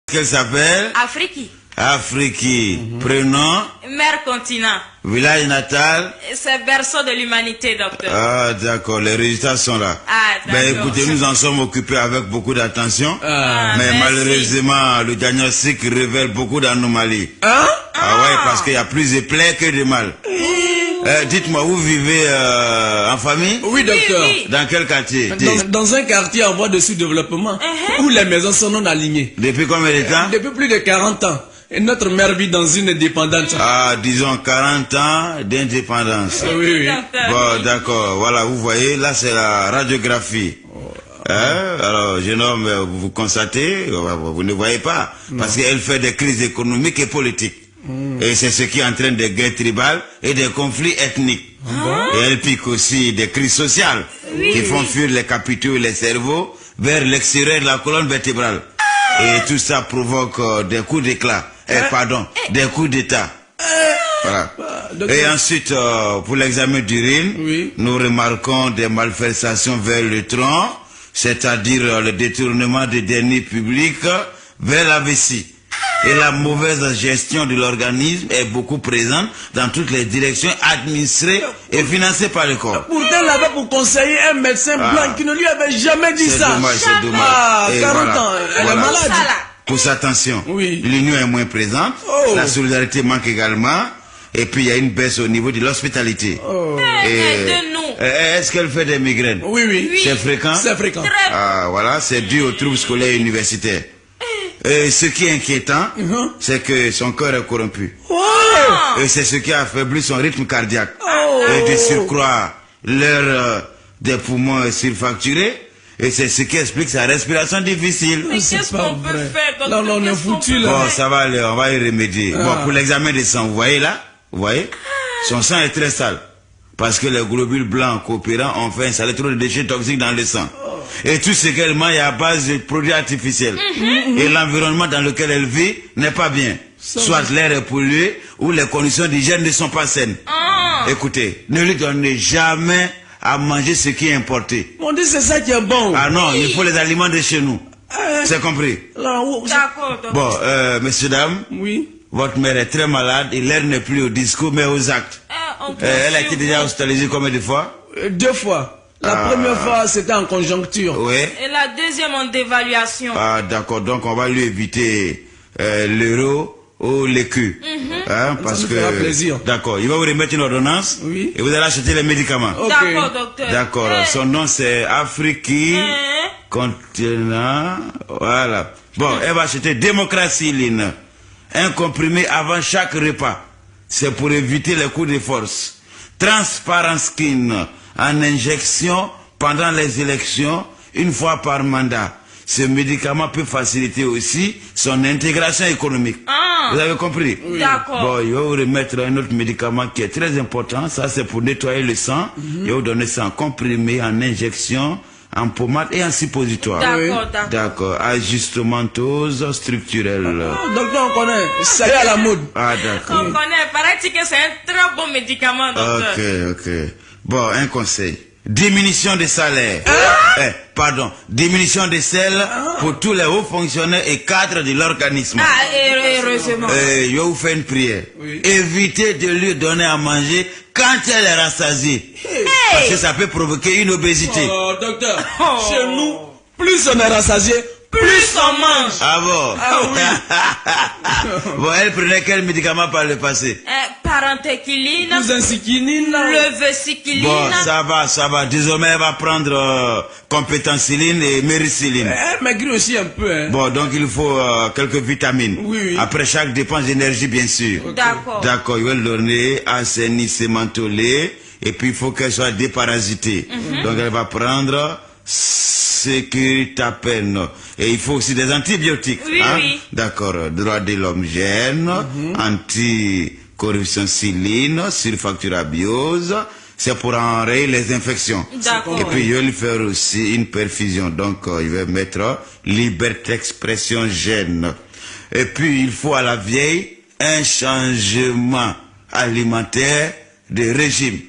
Qu'elle s'appelle? Afriki. Afriki. Prénom? Mère continent. Village natal? C'est berceau de l'humanité, docteur. Ah, d'accord, les résultats sont là. Ah, d'accord. Ben écoutez, nous en sommes occupés avec beaucoup d'attention. Mais merci. malheureusement, le diagnostic révèle beaucoup d'anomalies. Hein? Ah ouais, parce qu'il y a plus de plaies que de mal. Dites-moi, vous vivez en famille? Oui, docteur. Oui, oui. Dans quel quartier? Dans un quartier en voie de sous-développement, où les maisons sont non alignées. Depuis combien de temps? Depuis plus de 40 ans. Et notre mère vit dans une dépendance. Ah, disons 40 ans d'indépendance. Oui, oui. Bon, d'accord. Voilà, vous voyez, là c'est la radiographie. Alors, jeune homme, vous constatez, vous ne voyez pas, parce qu'elle fait des crises économiques et politiques. Et c'est ce qui entraîne des guerres tribales et des conflits ethniques. Et elle pique aussi des crises sociales qui font fuir les capitaux et les cerveaux vers l'extérieur de la colonne vertébrale. Et tout ça provoque des coups d'éclat. Des coups d'état. Voilà. Et ensuite, pour l'examen d'urine, nous remarquons des malversations vers le tronc, c'est-à-dire le détournement des deniers publics vers la vessie. Et la mauvaise gestion de l'organisme est beaucoup présente dans toutes les directions administrées et financées par le corps. Pourtant, elle avait pour conseiller un médecin blanc qui ne lui avait jamais dit ça. C'est dommage. Ah, Et 40 ans, elle est malade. Pour sa tension, Oui. l'union est moins présente, la solidarité manque également, et puis il y a une baisse au niveau de l'hospitalité. Aide-nous. Est-ce qu'elle fait des migraines? Oui, oui. C'est fréquent? C'est fréquent. Ah, voilà, c'est dû aux troubles scolaires et universitaires. Et ce qui est inquiétant, c'est que son cœur est corrompu. Et c'est ce qui a affaibli son rythme cardiaque. Et de surcroît, l'air des poumons est surfacturé. Et c'est ce qui explique sa respiration difficile. Mais qu'est-ce qu'on peut faire, docteur? Non, on est foutu là. Bon, ça va aller, on va y remédier. Bon, pour l'examen de sang, vous voyez là? Vous voyez? Son sang est très sale. Parce que les globules blancs coopérants ont fait installer trop de déchets toxiques dans le sang. Et tout ce qu'elle mange est à base de produits artificiels. Et l'environnement dans lequel elle vit n'est pas bien. Soit l'air est pollué ou les conditions d'hygiène ne sont pas saines. Écoutez, ne lui donnez jamais à manger ce qui est importé. On dit c'est ça qui est bon. Ah non, il faut les aliments de chez nous. C'est compris? D'accord, docteur. Bon, messieurs, dames, Oui. votre mère est très malade et l'air n'est plus au discours mais aux actes. Elle a été déjà hospitalisée combien de fois? 2 fois. La première fois, c'était en conjoncture. Oui. Et la deuxième en dévaluation. Ah, d'accord. Donc, on va lui éviter l'euro ou l'écu. Parce nous fera que... plaisir. D'accord. Il va vous remettre une ordonnance. Oui. Et vous allez acheter les médicaments. Ok. D'accord, docteur. D'accord. Son nom, c'est Afriki Continent. Voilà. Bon, elle va acheter Démocracyline. Un comprimé avant chaque repas. C'est pour éviter les coups de force. Transparenskine en injection pendant les élections, une fois par mandat. Ce médicament peut faciliter aussi son intégration économique. Vous avez compris? Oui. D'accord. Bon, il va vous remettre un autre médicament qui est très important. Ça, c'est pour nettoyer le sang. Il va vous donner ça en comprimé, en injection, en pommade et en suppositoire. D'accord, d'accord. D'accord. Ajustementose structurelle. Donc là, on connaît. Ça y est à la mode. Ah, d'accord. On connaît. Paraît-il que c'est un très bon médicament, docteur. Ok. Bon, un conseil. Diminution des salaires. Diminution des selles pour tous les hauts fonctionnaires et cadres de l'organisme. Heureusement. Je vais vous faire une prière. Évitez de lui donner à manger quand elle est rassasiée. Parce que ça peut provoquer une obésité. Oh, docteur, chez nous, plus on est rassasié, plus on mange. Ah bon? Bon, elle prenait quel médicament par le passé? Parentéquiline. Benzéquiline. Leveciquiline. Bon, ça va. Désormais, elle va prendre compétenciline et mériciline. Elle maigrit aussi un peu, hein. Bon, donc il faut quelques vitamines. Oui. Après chaque dépense d'énergie, bien sûr. Okay. D'accord. D'accord, il va le donner assainissement lait. Et puis, il faut qu'elle soit déparasitée. Donc, elle va prendre sécuritapen. Et il faut aussi des antibiotiques. Oui, oui. D'accord. Droit de l'homme gène, anticorruptionciline, sulfacturabiose. C'est pour enrayer les infections. D'accord. Et puis, il va lui faire aussi une perfusion. Donc, il va mettre liberté expression gène. Et puis, il faut à la vieille un changement alimentaire de régime.